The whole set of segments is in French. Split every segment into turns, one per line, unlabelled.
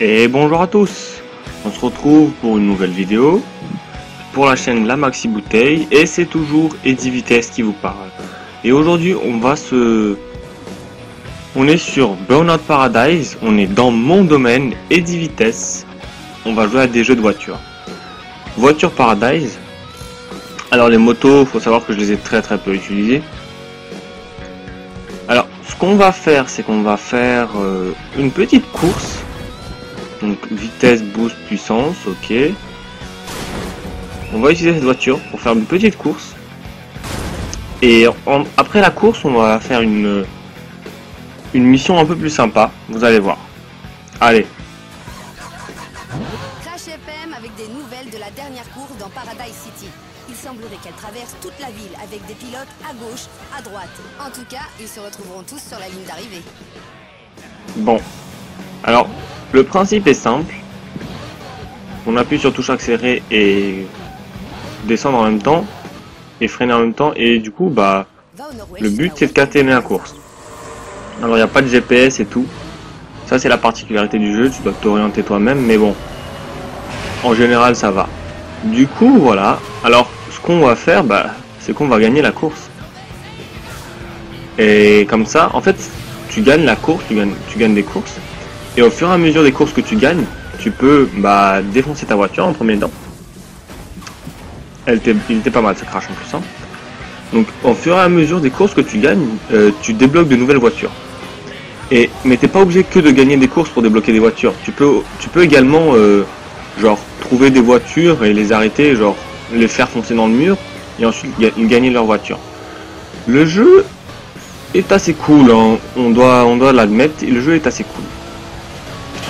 Et bonjour à tous, on se retrouve pour une nouvelle vidéo pour la chaîne La Maxi Bouteille et c'est toujours Eddie Vitesse qui vous parle. Et aujourd'hui on est sur Burnout Paradise, on est dans mon domaine Eddie Vitesse. On va jouer à des jeux de voiture. Voiture Paradise. Alors les motos, faut savoir que je les ai très peu utilisées. Alors ce qu'on va faire, c'est qu'on va faire une petite course. Donc vitesse, boost, puissance, ok. On va utiliser cette voiture pour faire une petite course. Et après la course, on va faire une mission un peu plus sympa, vous allez voir. Allez.
Crash FM avec des nouvelles de la dernière course dans Paradise City. Il semblerait qu'elle traverse toute la ville avec des pilotes à gauche, à droite. En tout cas, ils se retrouveront tous sur la ligne d'arrivée.
Bon. Alors, le principe est simple. On appuie sur touche accélérée et descendre en même temps et freiner en même temps et du coup le but c'est de caténer la course. Alors il n'y a pas de GPS et tout. Ça c'est la particularité du jeu, tu dois t'orienter toi-même mais bon. En général ça va. Du coup voilà. Alors ce qu'on va faire c'est qu'on va gagner la course. Et comme ça en fait tu gagnes la course, tu gagnes des courses. Et au fur et à mesure des courses que tu gagnes, tu peux défoncer ta voiture en premier temps. Il était pas mal ce crash en plus. Hein. Donc au fur et à mesure des courses que tu gagnes, tu débloques de nouvelles voitures. Mais t'es pas obligé que de gagner des courses pour débloquer des voitures. Tu peux également genre trouver des voitures et les arrêter, genre les faire foncer dans le mur et ensuite gagner leur voiture. Le jeu est assez cool, hein. On doit l'admettre, le jeu est assez cool.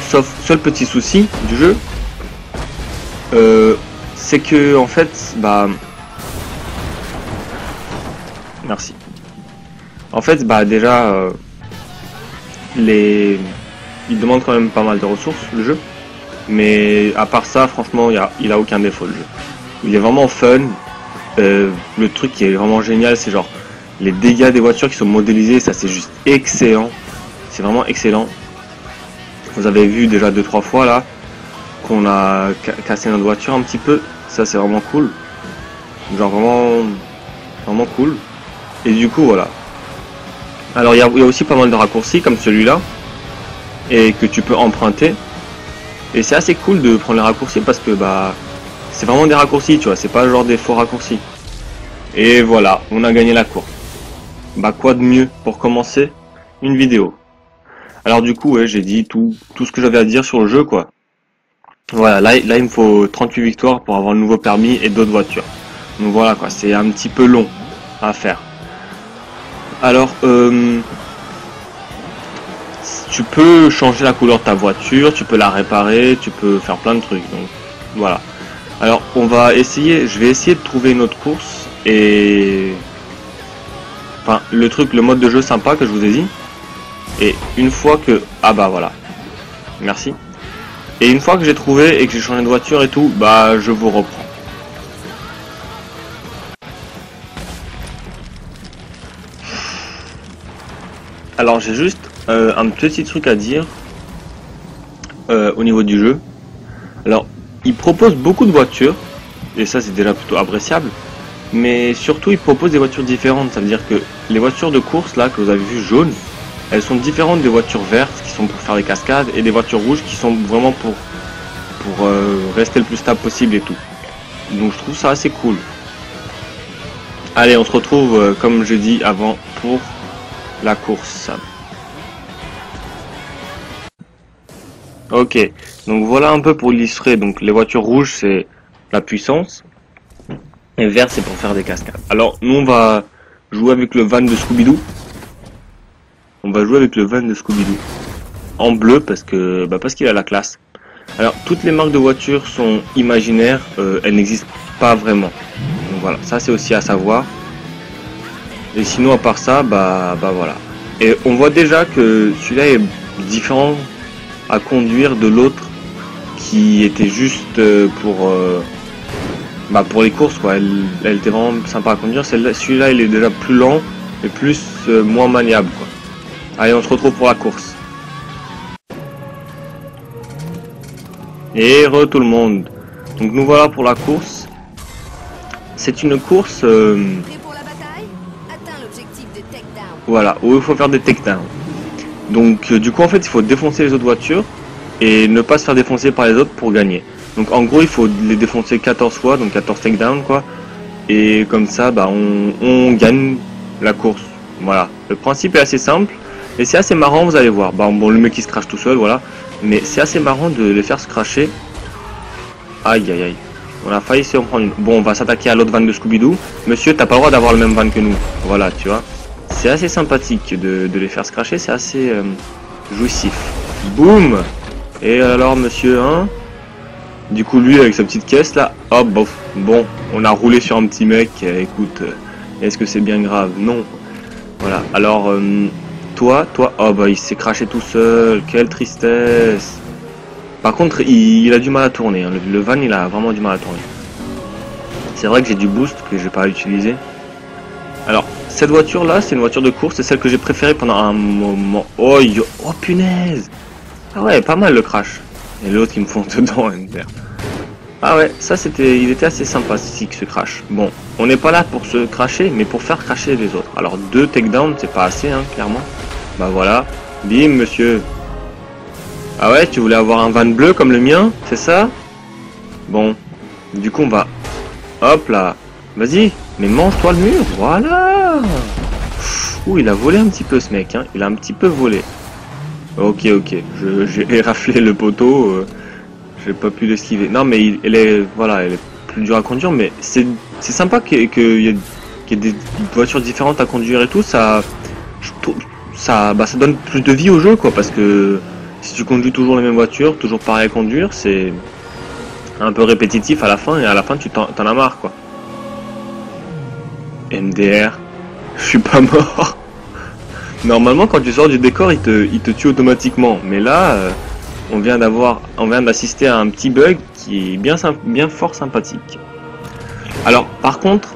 Sauf seul petit souci du jeu, c'est que en fait merci. En fait déjà il demande quand même pas mal de ressources le jeu, mais à part ça franchement il a aucun défaut le jeu. Il est vraiment fun. Le truc qui est vraiment génial c'est genre les dégâts des voitures qui sont modélisés, ça c'est juste excellent. C'est vraiment excellent. Vous avez vu déjà 2-3 fois là qu'on a cassé notre voiture un petit peu. Ça c'est vraiment cool. Genre vraiment cool. Et du coup voilà. Alors il y a aussi pas mal de raccourcis comme celui-là. Et que tu peux emprunter. Et c'est assez cool de prendre les raccourcis parce que c'est vraiment des raccourcis, tu vois. C'est pas genre des faux raccourcis. Et voilà, on a gagné la course. Quoi de mieux pour commencer une vidéo. Alors du coup ouais, j'ai dit tout ce que j'avais à dire sur le jeu quoi. Voilà, là il me faut 38 victoires pour avoir le nouveau permis et d'autres voitures. Donc voilà quoi, c'est un petit peu long à faire. Alors tu peux changer la couleur de ta voiture, tu peux la réparer, tu peux faire plein de trucs. Donc voilà. Alors je vais essayer de trouver une autre course et le mode de jeu sympa que je vous ai dit. Et une fois que voilà, merci. Et une fois que j'ai trouvé et que j'ai changé de voiture et tout, je vous reprends. Alors j'ai juste un petit truc à dire au niveau du jeu. Alors il propose beaucoup de voitures et ça c'est déjà plutôt appréciable. Mais surtout il propose des voitures différentes. Ça veut dire que les voitures de course là que vous avez vu jaunes, elles sont différentes des voitures vertes qui sont pour faire des cascades et des voitures rouges qui sont vraiment pour rester le plus stable possible et tout. Donc je trouve ça assez cool. Allez, on se retrouve comme je dis avant pour la course. Ok, donc voilà un peu pour illustrer. Donc les voitures rouges c'est la puissance et vert c'est pour faire des cascades. Alors nous on va jouer avec le van de Scooby-Doo. On va jouer avec le van de Scooby-Doo en bleu parce qu'il a la classe. Alors toutes les marques de voitures sont imaginaires, elles n'existent pas vraiment. Donc voilà, ça c'est aussi à savoir. Et sinon à part ça, voilà. Et on voit déjà que celui-là est différent à conduire de l'autre qui était juste pour les courses quoi. Elle était vraiment sympa à conduire. Celui-là il est déjà plus lent et moins maniable quoi. Allez, on se retrouve pour la course. Et tout le monde. Donc nous voilà pour la course. C'est une course...
Prêt pour la bataille? Atteins l'objectif de takedown.
Voilà, où il faut faire des takedowns. Donc du coup en fait il faut défoncer les autres voitures et ne pas se faire défoncer par les autres pour gagner. Donc en gros il faut les défoncer 14 fois, donc 14 takedowns quoi. Et comme ça bah, on gagne la course. Voilà, le principe est assez simple et c'est assez marrant, vous allez voir. Bah, bon, le mec il se crache tout seul, voilà. Mais c'est assez marrant de les faire se cracher. Aïe aïe aïe. On a failli se en prendre une. Bon, on va s'attaquer à l'autre van de Scooby-Doo. Monsieur, t'as pas le droit d'avoir le même van que nous. Voilà, tu vois. C'est assez sympathique de les faire se cracher, c'est assez jouissif. Boum. Et alors monsieur, hein. Du coup lui avec sa petite caisse là, hop, bof. Bon, on a roulé sur un petit mec, écoute, est-ce que c'est bien grave? Non. Voilà, alors toi, oh bah il s'est craché tout seul, quelle tristesse. Par contre il a du mal à tourner, hein. Le van il a vraiment du mal à tourner. C'est vrai que j'ai du boost que je vais pas utiliser. Alors cette voiture là c'est une voiture de course, c'est celle que j'ai préférée pendant un moment. Oh, oh punaise. Ah ouais, pas mal le crash. Et l'autre il me fonce dedans, MDR. Ah ouais, ça il était assez sympathique ce crash. Bon, on n'est pas là pour se cracher, mais pour faire cracher les autres. Alors 2 takedowns, c'est pas assez, hein, clairement. Bah voilà, bim monsieur. Ah ouais, tu voulais avoir un van bleu comme le mien, c'est ça? Bon, du coup on va... Hop là, vas-y, mais mange-toi le mur, voilà. Ouh, il a volé un petit peu ce mec, hein, il a un petit peu volé. Ok, j'ai raflé le poteau, j'ai pas pu l'esquiver. Non mais elle est plus dure à conduire, mais c'est sympa qu'il y ait des voitures différentes à conduire et tout, ça donne plus de vie au jeu quoi, parce que si tu conduis toujours les mêmes voitures, toujours pareil à conduire, c'est un peu répétitif à la fin, et à la fin tu t'en as marre quoi. MDR, je suis pas mort. Normalement quand tu sors du décor il te tue automatiquement, mais là on vient d'assister à un petit bug qui est bien fort sympathique. Alors par contre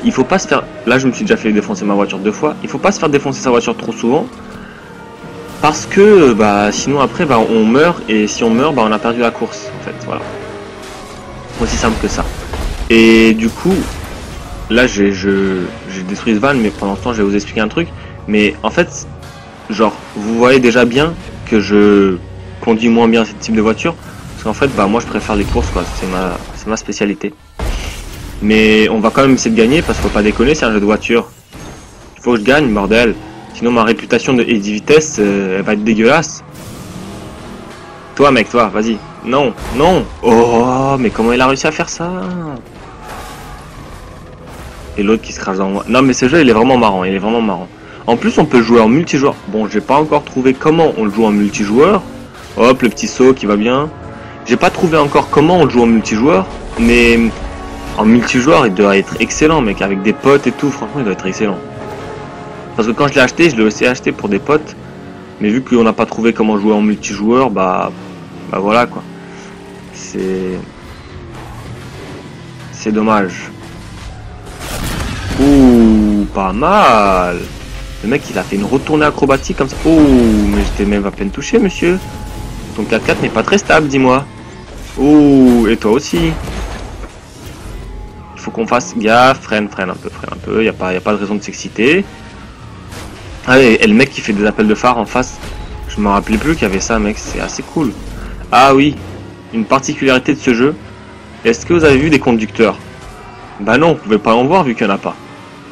il faut pas se faire, là je me suis déjà fait défoncer ma voiture 2 fois, il faut pas se faire défoncer sa voiture trop souvent, parce que bah sinon après bah on meurt, et si on meurt bah on a perdu la course en fait, voilà. Aussi simple que ça. Et du coup là j'ai détruit ce van, mais pendant ce temps je vais vous expliquer un truc. Mais en fait, genre vous voyez déjà bien que je conduis moins bien ce type de voiture, parce qu'en fait bah moi je préfère les courses quoi, c'est ma spécialité. Mais on va quand même essayer de gagner, parce qu'il faut pas déconner, c'est un jeu de voiture. Il faut que je gagne, bordel. Sinon ma réputation de Eddie Vitesse elle va être dégueulasse. Toi mec, toi, vas-y. Non, non. Oh, mais comment il a réussi à faire ça? Et l'autre qui se crache dans moi. Non mais ce jeu il est vraiment marrant, il est vraiment marrant. En plus on peut jouer en multijoueur. Bon, j'ai pas encore trouvé comment on le joue en multijoueur. Hop, le petit saut qui va bien. J'ai pas trouvé encore comment on le joue en multijoueur, mais en multijoueur il doit être excellent mec, avec des potes et tout, franchement il doit être excellent. Parce que quand je l'ai acheté, je l'ai aussi acheté pour des potes, mais vu qu'on n'a pas trouvé comment jouer en multijoueur, bah voilà quoi. C'est dommage. Ouh, pas mal. Le mec il a fait une retournée acrobatique comme ça. Ouh, mais j'étais même à peine touché monsieur. Ton 4x4 n'est pas très stable, dis-moi. Ouh, et toi aussi. Il faut qu'on fasse gaffe, freine un peu, y a pas de raison de s'exciter. Ah et le mec qui fait des appels de phare en face, je me rappelais plus qu'il y avait ça mec, c'est assez cool. Ah oui, une particularité de ce jeu, est-ce que vous avez vu des conducteurs? Bah non, vous pouvez pas en voir vu qu'il n'y en a pas.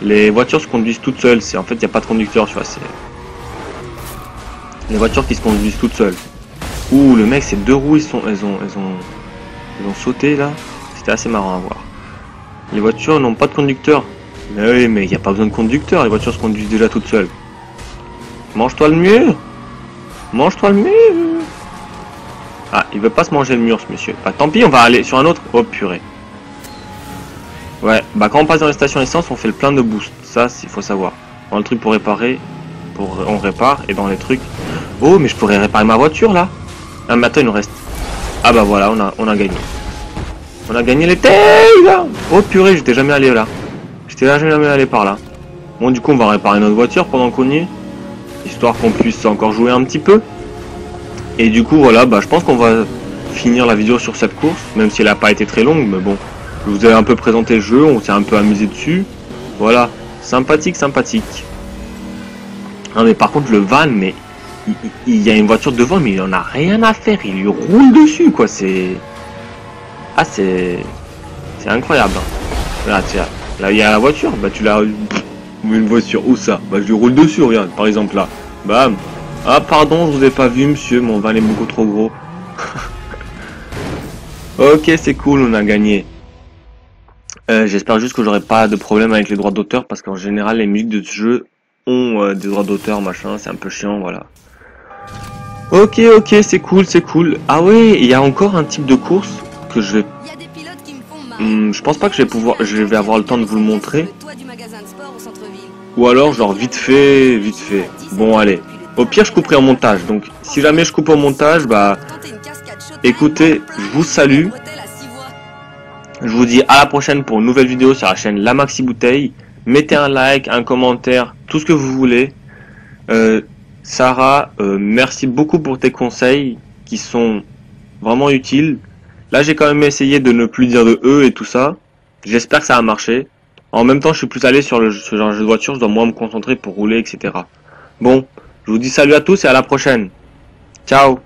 Les voitures se conduisent toutes seules, en fait il n'y a pas de conducteur, tu vois, c'est les voitures qui se conduisent toutes seules. Ouh, le mec, ces 2 roues, ils ont sauté là, c'était assez marrant à voir. Les voitures n'ont pas de conducteur. Mais oui, mais il n'y a pas besoin de conducteur, les voitures se conduisent déjà toutes seules. Mange-toi le mur. Mange-toi le mur. Ah, il veut pas se manger le mur ce monsieur. Bah tant pis, on va aller sur un autre. Oh purée. Ouais, bah quand on passe dans les stations essence, on fait le plein de boost. Ça, il faut savoir. Dans le truc pour réparer, on répare, et dans les trucs... Oh, mais je pourrais réparer ma voiture là. Ah mais attends, il nous reste... Ah bah voilà, on a gagné. On a gagné les tails. Oh purée, j'étais jamais allé là. J'étais jamais allé par là. Bon du coup on va réparer notre voiture pendant qu'on y est, histoire qu'on puisse encore jouer un petit peu. Et du coup voilà, bah je pense qu'on va finir la vidéo sur cette course, même si elle n'a pas été très longue, mais bon, je vous ai un peu présenté le jeu, on s'est un peu amusé dessus, voilà, sympathique, sympathique. Non mais par contre le van, mais il y a une voiture devant, mais il en a rien à faire, il lui roule dessus quoi, c'est... Ah c'est incroyable. Hein. Là tiens, là il y a la voiture, bah tu l'as... Une voiture, où ça? Bah je lui roule dessus, regarde, par exemple là, bam. Ah pardon, je vous ai pas vu monsieur, mon van est beaucoup trop gros. Ok, c'est cool, on a gagné. J'espère juste que j'aurai pas de problème avec les droits d'auteur, parce qu'en général les musiques de ce jeu ont des droits d'auteur, machin, c'est un peu chiant, voilà. Ok, c'est cool, c'est cool. Ah ouais, il y a encore un type de course que je vais... je pense pas que je vais avoir le temps de vous le montrer. Ou alors genre vite fait. Bon allez. Au pire je couperai en montage. Donc si jamais je coupe en montage, bah écoutez, je vous salue. Je vous dis à la prochaine pour une nouvelle vidéo sur la chaîne La Maxi Bouteille. Mettez un like, un commentaire, tout ce que vous voulez. Sarah, merci beaucoup pour tes conseils qui sont vraiment utiles. Là j'ai quand même essayé de ne plus dire de et tout ça. J'espère que ça a marché. En même temps je suis plus allé sur ce genre de voiture, je dois moins me concentrer pour rouler, etc. Bon, je vous dis salut à tous et à la prochaine. Ciao.